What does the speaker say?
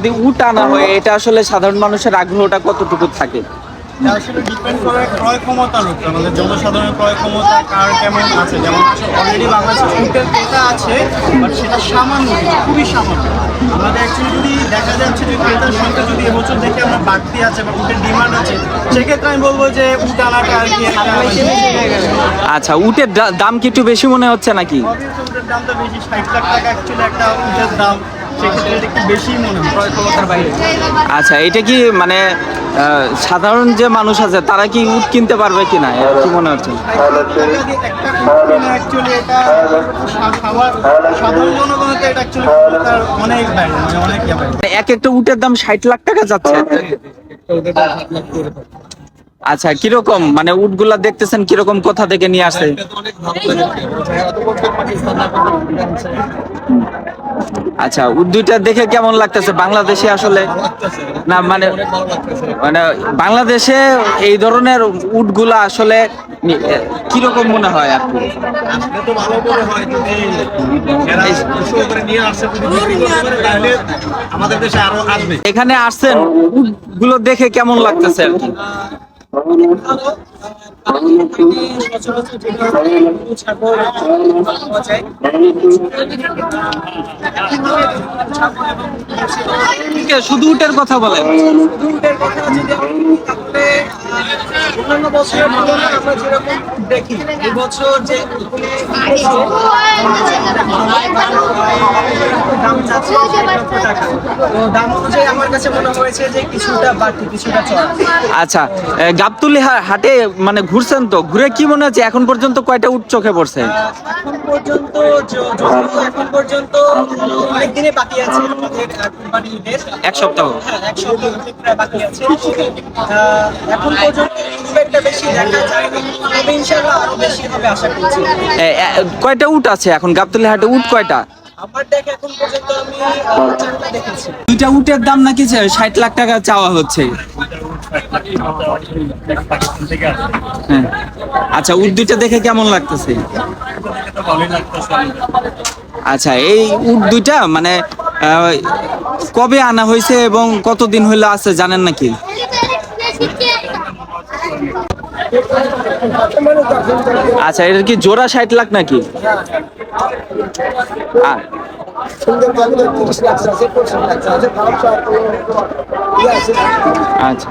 যদি উট আনা হয়, এটা আসলে সাধারণ মানুষের আগ্রহটা কতটুকু থাকে? এটা আসলে ডিপেন্ড করে ক্রয় ক্ষমতার উপর, আমাদের জনসাধারণের ক্রয় ক্ষমতা কার কেমন আছে। যেমন অলরেডি বাংলাদেশে উটের ক্রেতা আছে, বাট সেটা সামান্য, খুবই সামান্য। আমাদের অ্যাকচুয়ালি যদি দেখা যাচ্ছে যে ক্রেতার সংখ্যা যদি এবছর দেখে আমরা বাড়তি আছে বা উটের ডিমান্ড আছে, সেক্ষেত্রে আমি বলবো যে উট আনাটা আর কি একটা আচ্ছা, উটের দাম কি একটু বেশি মনে হচ্ছে নাকি? উটের দামটা বেশি, 60 লাখ টাকা অ্যাকচুয়ালি একটা উটের দাম, সেক্ষেত্রে এটা একটু বেশি মনে হয় ক্রয় ক্ষমতার বাইরে। আচ্ছা, এটা কি মানে সাধারণ যে মানুষ আছে তারা কি উট কিনতে পারবে কিনা, কি মনে হচ্ছে? অ্যাকচুয়ালি এটা সাধারণ জনগণের এটা অ্যাকচুয়ালি অনেক বাইরে, মানে অনেক বাইরে। এক একটা উটের দাম 60 লাখ টাকা যাচ্ছে। আচ্ছা, কিরকম মানে উটগুলা দেখতেছেন কিরকম, কোথা থেকে নিয়ে আসে? আচ্ছা, উট দুইটা দেখে কেমন লাগতেছে? বাংলাদেশে আসলে না মানে মানে বাংলাদেশে এই ধরনের উটগুলা আসলে কিরকম মনে হয় আর কি? আমাদের দেশে আরো আসবে। এখানে আসছেন, উটগুলো দেখে কেমন লাগতেছে আর কি? শুধু উটের কথা বলেন। অন্যান্য বছরের তুলনায় আমরা যেরকম দেখি, এবছর যে দাম যাচ্ছে 60 লক্ষ টাকা, তো দাম অনুযায়ী আমার কাছে মনে হয়েছে যে কিছুটা বাড়তি, কিছুটা চড়া। আচ্ছা, গাবতলী হাটে মানে ঘুরছেন তো, ঘুরে কি মনে হচ্ছে এখন পর্যন্ত কয়টা উট চোখে পড়ছে? এখন পর্যন্ত অনেক দিনে বাকি আছে আমাদের কুরবানি ঈদের। এক সপ্তাহ। হ্যাঁ, এক সপ্তাহ প্রায় বাকি আছে। এখন পর্যন্ত খুব একটা বেশি দেখা যায়নি, তবে ইনশাআল্লাহ আরো বেশি হবে আশা করছি। কয়টা উট আছে এখন গাবতলী হাটে? উট কয়টা? আমার দেখে এখন পর্যন্ত আমি 4টা দেখেছি। দুইটা উটের দাম নাকি 60 লাখ টাকা চাওয়া হচ্ছে। হ্যাঁ। আচ্ছা, উট দুইটা দেখে কেমন লাগতেছে? আচ্ছা, এই উট দুইটা মানে কবে আনা হয়েছে এবং কতদিন হইলো আছে জানেন নাকি? আচ্ছা, এটা কি জোড়া 60 লাখ নাকি? আচ্ছা।